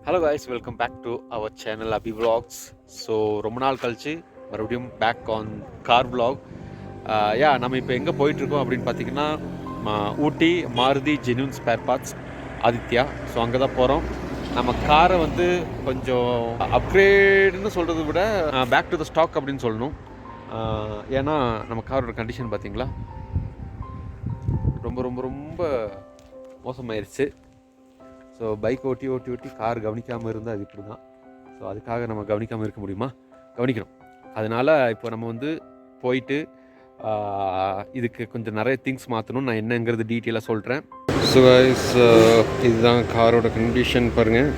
Hello guys, welcome back to our channel Abhi vlogs. So ரொம்ப நாள் கழிச்சு மறுபடியும் பேக் ஆன் கார் vlog. நம்ம இப்போ எங்கே போயிட்டுருக்கோம் அப்படின்னு பார்த்தீங்கன்னா Ooty Maruti genuine spare parts Aditya. So அங்கே தான் போகிறோம். நம்ம காரை வந்து கொஞ்சம் அப்கிரேடுன்னு சொல்கிறத விட பேக் டு த ஸ்டாக் அப்படின்னு சொல்லணும். ஏன்னா நம்ம காரோட கண்டிஷன் பார்த்தீங்களா ரொம்ப ரொம்ப ரொம்ப மோசமாயிருச்சு. ஸோ பைக் ஓட்டி கார் கவனிக்காமல் இருந்தால் அது இப்படி தான். ஸோ அதுக்காக நம்ம கவனிக்காமல் இருக்க முடியுமா? கவனிக்கணும். அதனால் இப்போ நம்ம வந்து போயிட்டு இதுக்கு கொஞ்சம் நிறைய திங்ஸ் மாற்றணும். நான் என்னங்கிறது டீட்டெயிலாக சொல்கிறேன். ஸோ கைஸ், இதுதான் காரோட கண்டிஷன் பாருங்கள்.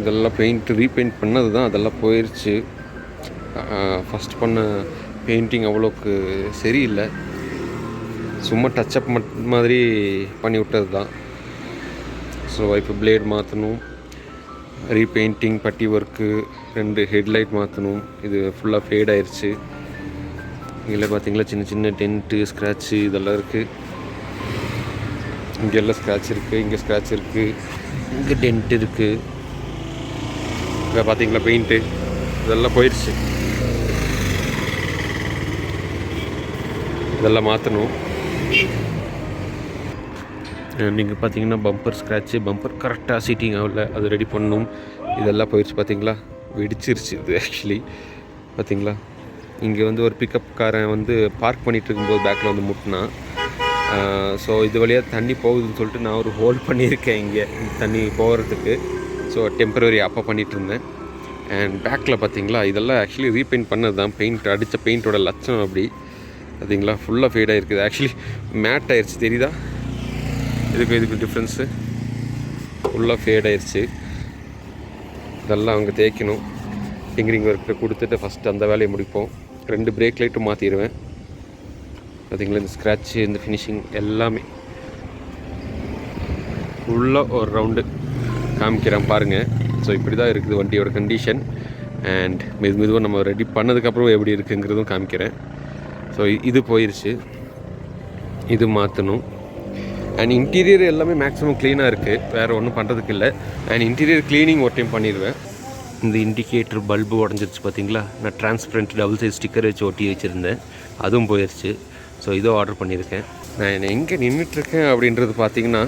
இதெல்லாம் ரீபெயிண்ட் பண்ணது தான், அதெல்லாம் போயிடுச்சு. ஃபஸ்ட் பண்ண பெயிண்டிங் அவ்வளோக்கு சரியில்லை, சும்மா டச்சப் மாதிரி பண்ணி விட்டது தான். ஸோ இப்போ பிளேட் மாற்றணும், ரீபெயிண்டிங், பட்டி ஒர்க்கு, 2 ஹெட்லைட் மாற்றணும். இது ஃபுல்லாக ஃபேட் ஆயிடுச்சு. இங்கே பார்த்தீங்களா சின்ன சின்ன டென்ட்டு, ஸ்க்ராட்சு இதெல்லாம் இருக்குது. இங்கே எல்லாம் ஸ்க்ராட்ச் இருக்குது, இங்கே ஸ்க்ராட்ச் இருக்குது, இங்கே டென்ட் இருக்குது. இங்கே பார்த்தீங்களா பெயிண்ட்டு இதெல்லாம் போயிடுச்சு. இதெல்லாம் மாற்றணும். நீங்கள் பார்த்தீங்கன்னா பம்பர் ஸ்க்ராட்சு, பம்பர் கரெக்டாக சீட்டிங் ஆகல, அது ரெடி பண்ணணும். இதெல்லாம் போயிடுச்சு. பார்த்தீங்களா வெடிச்சிருச்சு இது ஆக்சுவலி. பார்த்தீங்களா இங்கே வந்து ஒரு பிக்கப் காரை வந்து பார்க் பண்ணிகிட்டு இருக்கும்போது பேக்கில் வந்து முட்டினா. ஸோ இது வழியாக தண்ணி போகுதுன்னு சொல்லிட்டு நான் ஒரு ஹோல்ட் பண்ணியிருக்கேன் இங்கே தண்ணி போகிறதுக்கு. ஸோ டெம்பரரி அப்போ பண்ணிகிட்டு இருந்தேன். அண்ட் பேக்கில் பார்த்தீங்களா இதெல்லாம் ஆக்சுவலி ரீபெயிண்ட் பண்ணது தான். பெயிண்ட் அடித்த பெயிண்ட்டோட லட்சம் அப்படி. பார்த்தீங்களா ஃபுல்லாக ஃபேடாக இருக்குது. ஆக்சுவலி மேட் ஆயிடுச்சு, தெரியுதா? இதுக்கு டிஃப்ரென்ஸு ஃபுல்லாக ஃபேட் ஆயிடுச்சு. இதெல்லாம் அவங்க தேய்க்கணும். ஃபிங்கரிங் ஒர்க்கில் கொடுத்துட்டு ஃபஸ்ட்டு அந்த வேலையை முடிப்போம். 2 பிரேக் லைட்டும் மாற்றிடுவேன். பார்த்திங்களா இந்த ஸ்க்ராட்சு, இந்த ஃபினிஷிங் எல்லாமே ஃபுல்லாக ஒரு ரவுண்டு காமிக்கிறேன் பாருங்கள். ஸோ இப்படி தான் இருக்குது வண்டியோட கண்டிஷன். அண்ட் மெதுவாக நம்ம ரெடி பண்ணதுக்கப்புறம் எப்படி இருக்குங்கிறதும் காமிக்கிறேன். ஸோ இது போயிடுச்சு, இது மாற்றணும். அண்ட் இன்டீரியர் எல்லாமே மேக்ஸிமம் க்ளீனாக இருக்குது, வேறு ஒன்றும் பண்ணுறதுக்கு இல்லை. அண்ட் இன்டீரியர் க்ளீனிங் ஒரு டைம் பண்ணிடுவேன். இந்த இண்டிகேட்டர் பல்பு உடஞ்சிருச்சு பார்த்தீங்களா. நான் டிரான்ஸ்பரண்ட் டபுள் சைஸ் ஸ்டிக்கர் வச்சு ஒட்டி வச்சுருந்தேன், அதுவும் போயிடுச்சு. ஸோ இதோ ஆர்டர் பண்ணியிருக்கேன். நான் எங்கே நின்றுட்டுருக்கேன் அப்படின்றது பார்த்தீங்கன்னா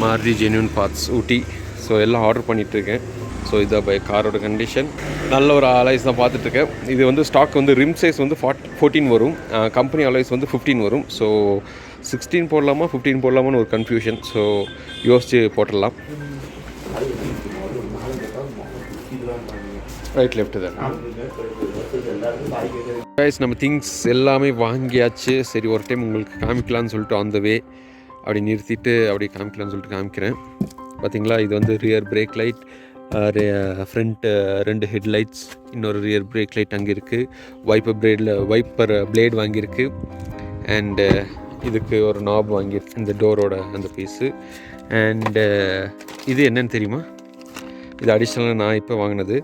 மாருதி ஜென்யூன் பார்ட்ஸ் ஊட்டி. ஸோ எல்லாம் ஆர்டர் பண்ணிகிட்ருக்கேன். ஸோ இதை காரோட கண்டிஷன் நல்ல ஒரு அலாய்ஸ் தான் பார்த்துட்ருக்கேன். இது வந்து ஸ்டாக் வந்து ரிம் சைஸ் வந்து 14 வரும், கம்பெனி அலாய்ஸ் வந்து 15 வரும். ஸோ 16 போடலாமா 15 போடலாமான்னு ஒரு கன்ஃபியூஷன். ஸோ யோசித்து போட்டுடலாம். ரைட் லெஃப்ட்டு தான் கைஸ். நம்ம திங்ஸ் எல்லாமே வாங்கியாச்சு. சரி ஒரு டைம் உங்களுக்கு காமிக்கலான்னு சொல்லிட்டு அந்த வே அப்படி நிறுத்திட்டு அப்படி காமிக்கலான்னு சொல்லிட்டு காமிக்கிறேன். பார்த்தீங்களா இது வந்து rear brake light, front 2 headlights, இன்னொரு ரியர் பிரேக் லைட் அங்கே இருக்குது. வைப்பர் பிளேட் வாங்கியிருக்கு. அண்டு இதுக்கு ஒரு நாப் வாங்கியிருக்கு, இந்த டோரோட அந்த பீஸு. அண்டு இது என்னென்னு தெரியுமா? இது அடிஷ்னலாக நான் இப்போ வாங்கினது.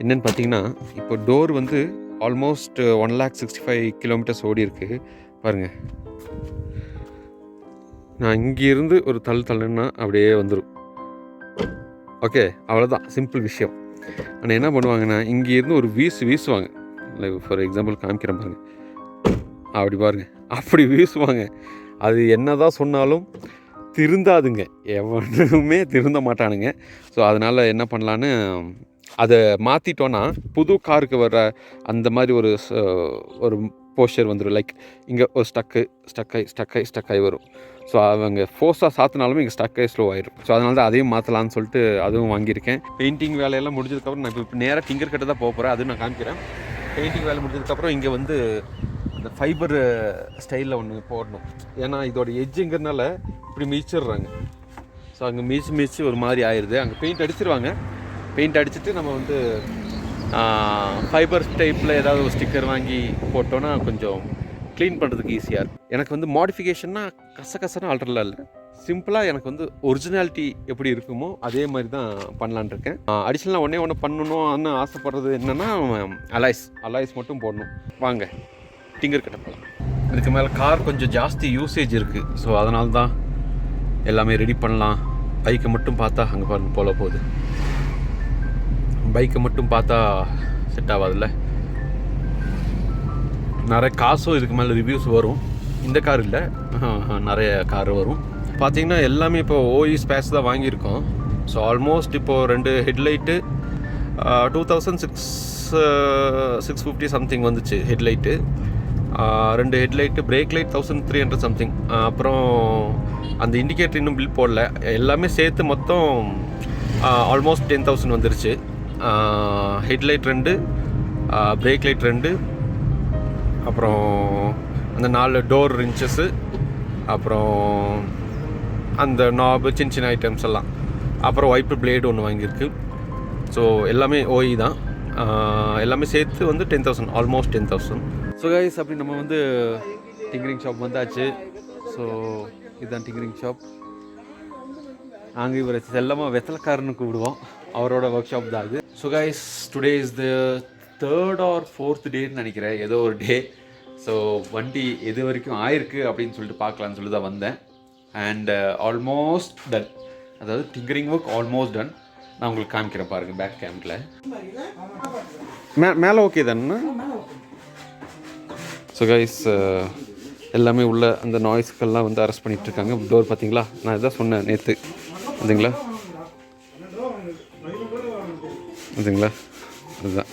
என்னென்னு பார்த்தீங்கன்னா இப்போ டோர் வந்து ஆல்மோஸ்ட் 165 கிலோமீட்டர்ஸ் ஓடி இருக்குது பாருங்கள். நான் இங்கேருந்து ஒரு தள்ளுன்னா அப்படியே வந்துடும். ஓகே, அவ்வளோதான், சிம்பிள் விஷயம். ஆனால் என்ன பண்ணுவாங்கன்னா இங்கேருந்து ஒரு வீசுவாங்க. இல்லை ஃபார் எக்ஸாம்பிள் காமிக்கிறேன் பாருங்கள், அப்படி பாருங்கள், அப்படி வீசுவாங்க. அது என்ன தான் சொன்னாலும் திருந்தாதுங்க, எவனுமே திருந்த மாட்டானுங்க. ஸோ அதனால் என்ன பண்ணலான்னு அதை மாற்றிட்டோன்னா புது காருக்கு வர அந்த மாதிரி ஒரு போஸ்டர் வந்துடும். லைக் இங்கே ஒரு ஸ்டக்காகி வரும். ஸோ அவங்க ஃபோர்ஸாக சாத்தினாலுமே இங்கே ஸ்டக்காகி ஸ்லோ ஆயிடும். ஸோ அதனால தான் அதையும் மாற்றலான்னு சொல்லிட்டு அதுவும் வாங்கியிருக்கேன். பெயிண்டிங் வேலையெல்லாம் முடிஞ்சதுக்கப்புறம் நான் இப்போ நேராக ஃபிங்கர் கட்ட தான் போக போகிறேன், அதுவும் நான் காமிக்கிறேன். பெயிண்டிங் வேலை முடிஞ்சதுக்கப்புறம் இங்கே வந்து அந்த ஃபைபர் ஸ்டைலில் ஒன்று போடணும். ஏன்னா இதோட எஜ்ஜுங்கிறதுனால இப்படி மிதிச்சிடுறாங்க. ஸோ அங்கே மிதிச்சு ஒரு மாதிரி ஆயிடுது. அங்கே பெயிண்ட் அடிச்சிருவாங்க. பெயிண்ட் அடிச்சுட்டு நம்ம வந்து ஃபைபர் டைப்பில் ஏதாவது ஒரு ஸ்டிக்கர் வாங்கி போட்டோன்னா கொஞ்சம் க்ளீன் பண்ணுறதுக்கு ஈஸியாக இருக்கும். எனக்கு வந்து மாடிஃபிகேஷன்னா கசகசன்னு ஆல்டர்லாம் இல்லை, சிம்பிளாக எனக்கு வந்து ஒரிஜினாலிட்டி எப்படி இருக்குமோ அதே மாதிரி தான் பண்ணலான் இருக்கேன். அடிஷ்னலாக ஒன்று பண்ணணும்னு ஆசைப்படுறது என்னென்னா அலாய்ஸ் மட்டும் போடணும். வாங்க டிங்கர் கட்ட போகலாம். இதுக்கு மேலே கார் கொஞ்சம் ஜாஸ்தி யூசேஜ் இருக்குது. ஸோ அதனால தான் எல்லாமே ரெடி பண்ணலாம், பைக்கை மட்டும் பார்த்தா அங்கே பாருங்க போல போகுது. பைக்கை மட்டும் பார்த்தா செட் ஆகாதுல்ல. நிறைய காசும் இதுக்கு மேலே ரிவ்யூஸ் வரும். இந்த கார் இல்லை, நிறைய கார் வரும். பார்த்தீங்கன்னா எல்லாமே இப்போ ஓஇ ஸ்பேஸ் தான் வாங்கியிருக்கோம். ஸோ ஆல்மோஸ்ட் இப்போது 2 ஹெட்லைட்டு 2650 சம்திங் வந்துச்சு headlight. 2 headlight, break light 1300 something. அப்புறம் அந்த இண்டிகேட்டர் இன்னும் பில் போடல. எல்லாமே சேர்த்து மொத்தம் ஆல்மோஸ்ட் 10,000 வந்துருச்சு. ஹெட்லைட் 2, பிரேக் லைட் 2, அப்புறம் அந்த 4 டோர் ரின்ச்சஸ்ஸு, அப்புறம் அந்த நாபு சின்ன சின்ன ஐட்டம்ஸ் எல்லாம், அப்புறம் வைப்பர் பிளேடு ஒன்று வாங்கியிருக்கு. ஸோ எல்லாமே ஓஇ தான். எல்லாமே சேர்த்து வந்து 10,000, ஆல்மோஸ்ட் 10,000. ஸோ கைஸ், அப்படி நம்ம வந்து டிங்கரிங் ஷாப் வந்தாச்சு. ஸோ இதுதான் டிங்கரிங் ஷாப். நாங்கள் இவரை செல்லமாக வெத்தலைக்காரன்னு கூப்பிடுவோம். அவரோட ஒர்க் ஷாப் தான் அது. So guys, today is the 3rd or 4th டேன்னு நினைக்கிறேன், ஏதோ ஒரு டே. ஸோ வண்டி எது வரைக்கும் ஆயிருக்கு அப்படின்னு சொல்லிட்டு பார்க்கலான்னு சொல்லி தான் வந்தேன். அண்ட் ஆல்மோஸ்ட் டன், அதாவது டிங்கரிங் ஒர்க் ஆல்மோஸ்ட் டன். நான் உங்களுக்கு காமிக்கிறேன் பாருங்கள் பேக் கேம்பில். மேலே ஓகே தானே? ஸோ கைஸ், எல்லாமே உள்ள அந்த நாய்ஸ்க்கெல்லாம் வந்து அரெஸ்ட் பண்ணிகிட்ருக்காங்க. டோர் பார்த்தீங்களா? நான் இதான் சொன்னேன் நேற்று, அதுங்களா அதுங்களா அதுதான்,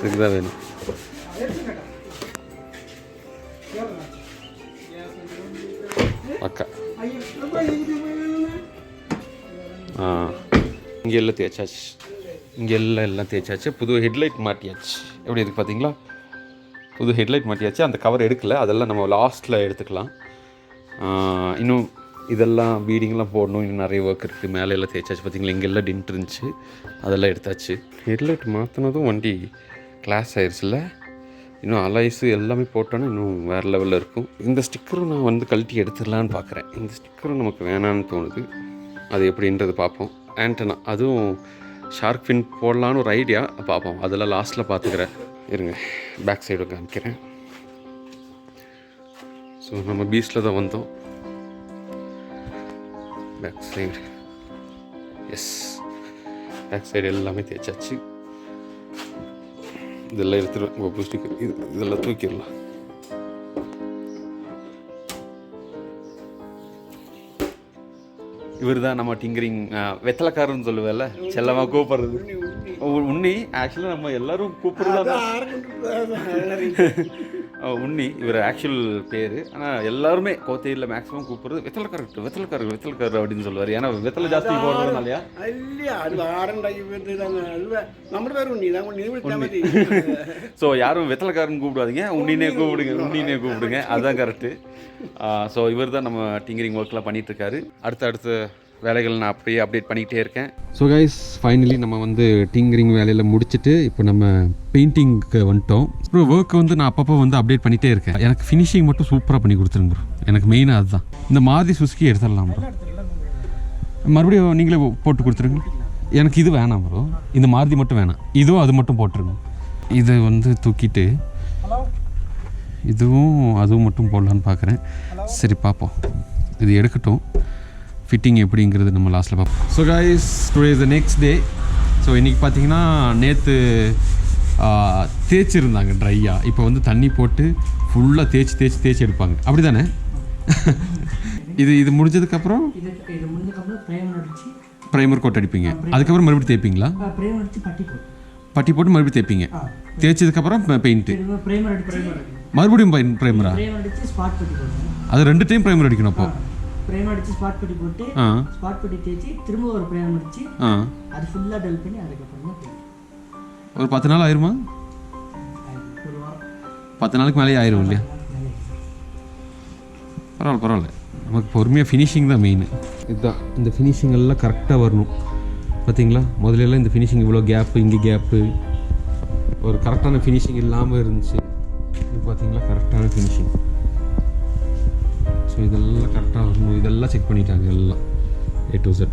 இதுதான் வேணும். அக்கா இங்கே எல்லாம் தேய்ச்சாச்சு, இங்கே எல்லாம் தேய்ச்சாச்சு. புது ஹெட்லைட் மாட்டியாச்சு. எப்படி இருக்குது பார்த்தீங்களா? புது ஹெட்லைட் மாட்டியாச்சு. அந்த கவர் எடுக்கலை, அதெல்லாம் நம்ம லாஸ்ட்டில் எடுத்துக்கலாம். இன்னும் இதெல்லாம் பீடிங்லாம் போடணும், இன்னும் நிறைய ஒர்க் இருக்குது. மேலே எல்லாம் தேய்ச்சாச்சு. பார்த்தீங்களா, இங்கெல்லாம் டின்ட் இருந்துச்சு, அதெல்லாம் எடுத்தாச்சு. ஹெட்லைட் மாற்றினதும் வண்டி கிளாஸ் ஆயிடுச்சுல்ல. இன்னும் அலைஸு எல்லாமே போட்டோன்னா இன்னும் வேறு லெவலில் இருக்கும். இந்த ஸ்டிக்கரும் நான் வந்து கழட்டி எடுத்துடலான்னு பார்க்குறேன். இந்த ஸ்டிக்கரும் நமக்கு வேணான்னு தோணுது. அது எப்படின்றது பார்ப்போம். ஆண்டனா அதுவும் ஷார்க் ஃபின் போடலான்னு ஒரு ஐடியா, பார்ப்போம். அதெல்லாம் லாஸ்ட்டில் பார்த்துக்கிறேன். இருங்க, பேக் சைடு காமிக்கிறேன். ஸோ நம்ம பீச்சில் தான் வந்தோம். Back side, yes, back side எல்லாமே தேய்ச்சாச்சு. இதெல்லாம் எடுத்துருவேன். பப்பு ஸ்டிக்கர் இதெல்லாம் தூக்கிடலாம். இவர் தான் நம்ம டிங்கரிங் வெத்தலைக்காரன்னு சொல்லுவேல்ல, செல்லமாக கூப்பிட்றது. உன்னி ஆக்சுவலாக நம்ம எல்லோரும் கூப்பிட்றதா உன்னி இவர் ஆக்சுவல் பேர். ஆனால் எல்லாருமே கோத்தையில் மேக்ஸிமம் கூப்பிட்றது வெத்தலைக்காரர் அப்படின்னு சொல்லுவார். ஏன்னா வெத்தலை ஜாஸ்தி போடுறதுனாலயா? ஸோ யாரும் வெத்தலைக்காரன்னு கூப்பிடாதீங்க, உன்னினே கூப்பிடுங்க, அதுதான் கரெக்டு. ஸோ இவர் தான் நம்ம டிங்கரிங் ஒர்க்லாம் பண்ணிகிட்ருக்காரு. அடுத்த வேலைகள் நான் அப்படியே அப்டேட் பண்ணிக்கிட்டே இருக்கேன். ஸோ கைஸ், ஃபைனலி நம்ம வந்து டிங்கரிங் வேலையில் முடிச்சுட்டு இப்போ நம்ம பெயிண்டிங்க்கு வந்துட்டோம். அப்புறம் ஒர்க்கை வந்து நான் அப்பப்போ வந்து அப்டேட் பண்ணிகிட்டே இருக்கேன். எனக்கு ஃபினிஷிங் மட்டும் சூப்பராக பண்ணி கொடுத்துருங்க ப்ரோ. எனக்கு மெயினாக அதுதான். இந்த மாருதி சுசுகி எடுத்துடலாம் ப்ரோ, மறுபடியும் நீங்களே போட்டு கொடுத்துருங்க. எனக்கு இது வேணாம் ப்ரோ, இந்த மாருதி மட்டும் வேணாம், இதுவும் அது மட்டும் போட்டுருங்க. இதை வந்து தூக்கிட்டு இதுவும் அதுவும் மட்டும் போடலான்னு பார்க்குறேன். சரி பார்ப்போம், இது எடுக்கட்டும். ஃபிட்டிங் எப்படிங்கிறது நம்ம லாஸ்ட்டில் பார்ப்போம். So guys, today is the next day. So இன்றைக்கி பார்த்தீங்கன்னா நேற்று தேய்ச்சிருந்தாங்க ட்ரையாக. இப்போ வந்து தண்ணி போட்டு ஃபுல்லாக தேய்ச்சி எடுப்பாங்க, அப்படி தானே? இது முடிஞ்சதுக்கப்புறம் ப்ரைமர் கோட் அடிப்பீங்க. அதுக்கப்புறம் மறுபடியும் தேய்ப்பீங்களா? பட்டி போட்டு மறுபடியும் தேய்ப்பீங்க. தேய்ச்சதுக்கப்புறம் பெயிண்ட்டு மறுபடியும் ப்ரைமரா? அது 2 டைம் ப்ரைமர் அடிக்கணும். அப்போ பிரேம் அடிச்சு ஸ்பாட் பட்டி போட்டு ஸ்பாட் பட்டி தேய்ச்சி திரும்ப ஒரு பிரேம் அடிச்சு அது ஃபுல்லா டல் பண்ணி அதுக்கப்புறமா ஒரு 10 நாள் ஆயிருமா? 10 நாளுக்கு மேலே ஆயிரும் இல்லையா? பரவாயில்ல. நமக்கு பொறுமையாக ஃபினிஷிங் தான் மெயின். இதுதான், இந்த ஃபினிஷிங் எல்லாம் கரெக்டாக வரணும். பார்த்தீங்களா, முதல்ல இந்த ஃபினிஷிங் இவ்வளோ கேப்பு, இங்கே கேப்பு, ஒரு கரெக்டான ஃபினிஷிங் இல்லாமல் இருந்துச்சு. இது பார்த்தீங்களா, கரெக்டான ஃபினிஷிங். ஸோ இதெல்லாம் கரெக்டாக வரணும். இதெல்லாம் செக் பண்ணிட்டாங்க எல்லாம் A to Z.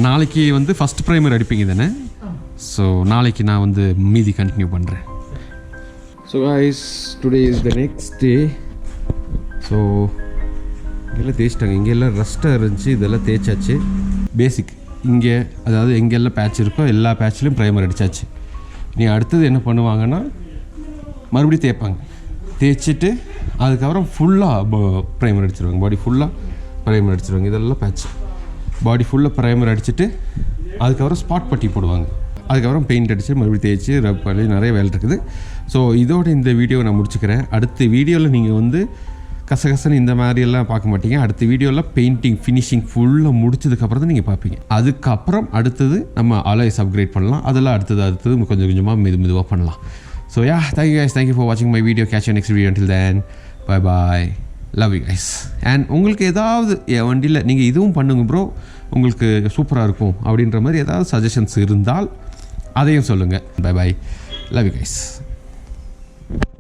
நாளைக்கு வந்து ஃபஸ்ட் ப்ரைமர் அடிப்பீங்க தானே? ஸோ நாளைக்கு நான் வந்து மீதி கண்டினியூ பண்ணுறேன். So guys, today is the next day. So இங்கெல்லாம் தேய்ச்சிட்டாங்க. இங்கெல்லாம் ரஸ்ட்டாக இருந்துச்சு, இதெல்லாம் தேய்ச்சாச்சு. பேசிக் இங்கே அதாவது எங்கெல்லாம் பேட்ச் இருக்கோ எல்லா பேட்ச்லேயும் ப்ரைமர் அடித்தாச்சு. நீ அடுத்தது என்ன பண்ணுவாங்கன்னா மறுபடியும் தேய்ப்பாங்க. தேய்ச்சிட்டு அதுக்கப்புறம் ஃபுல்லாக ப்ரைமர் அடிச்சிருவாங்க. பாடி ஃபுல்லாக ப்ரைமர் அடிச்சிருவாங்க. இதெல்லாம் பேட்ச். பாடி ஃபுல்லாக ப்ரைமர் அடிச்சுட்டு அதுக்கப்புறம் ஸ்பாட் பட்டி போடுவாங்க. அதுக்கப்புறம் பெயிண்ட் அடித்து மறுபடியும் தேய்ச்சி ரப் பண்ணி நிறைய வேலை இருக்குது. ஸோ இதோட இந்த வீடியோவை நான் முடிச்சுக்கிறேன். அடுத்த வீடியோவில் நீங்கள் வந்து கசகசன்னு இந்த மாதிரியெல்லாம் பார்க்க மாட்டீங்க. அடுத்த வீடியோவில் பெயிண்டிங் ஃபினிஷிங் ஃபுல்லாக முடிச்சதுக்கப்புறம் தான் நீங்கள் பார்ப்பீங்க. அதுக்கப்புறம் அடுத்தது நம்ம அலாய்ஸ் அப்கிரேட் பண்ணலாம். அதெல்லாம் அடுத்தது கொஞ்சம் கொஞ்சமாக மெதுவாக பண்ணலாம். So yeah, thank you guys, thank you for வாட்சிங் my video. Catch you next video. until then bye bye, love you guys. And உங்களுக்கு ஏதாவது என் வண்டியில் நீங்கள் இதுவும் பண்ணுங்க ப்ரோ, உங்களுக்கு சூப்பராக இருக்கும் அப்படின்ற மாதிரி ஏதாவது சஜஷன்ஸ் இருந்தால் அதையும் சொல்லுங்கள். Bye bye, love you guys.